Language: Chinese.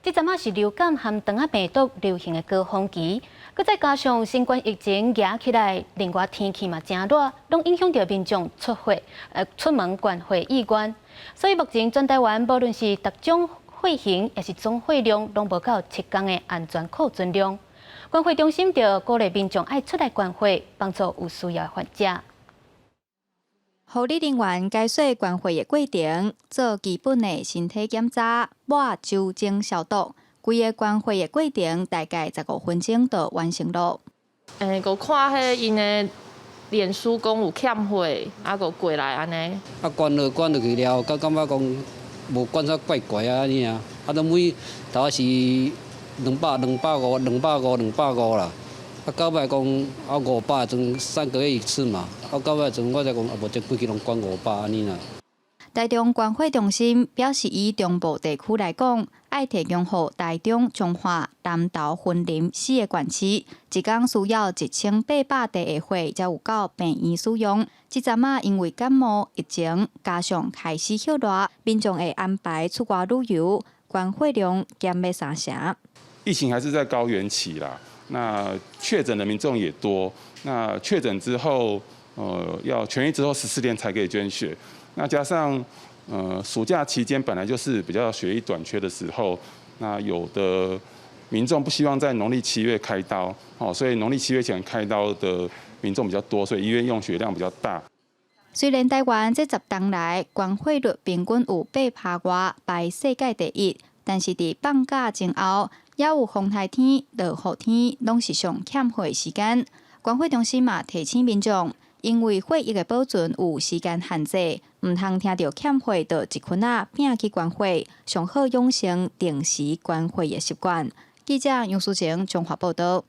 即阵啊是流感和肠仔病毒流行的高峰期，佮再加上新冠疫情压起来，另外天气嘛真热，拢影响到民众出门观会意愿。所以目前全台湾无论是特种会型，也是总会量，拢无到7天的安全库存量。观会中心就鼓励民众爱出来观会，帮助有需要的患者。护理人员解说观会的过程，做基本的身体检查、抹酒精消毒。规个观会的过程大概15分钟就完成了。个看迄因的脸书讲有欠会，个过来安尼。关落去了，感觉讲无管啥怪怪啊安尼啊，都每头是250啦。到尾讲500种3个月一次嘛，到尾阵我才讲无这几期拢管500安尼啦。台中观会中心表示，以中部地区来讲，爱提供予台中、彰化、南投、云林4个县市，一天需要1800地的会才有够病院使用。即阵啊，因为感冒、疫情加上开始歇热，民众会安排出国旅游，观会量减要3成。疫情还是在高原期啦。那确诊的民众也多，那确诊之后，要痊愈之后14天才可以捐血。那加上，暑假期间本来就是比较血液短缺的时候，那有的民众不希望在农历7月开刀，所以农历7月前开刀的民众比较多，所以医院用血量比较大。虽然台湾这10年来观会率平均有8%外，排世界第一，但是伫放假前后，也有风台天、落雨天，拢是上欠会时间。观会中心嘛提醒民众，因为会议的保存有时间限制，唔通听到欠会就一群仔拼去观会，上好养成定时观会的习惯。记者杨淑晴综合报道。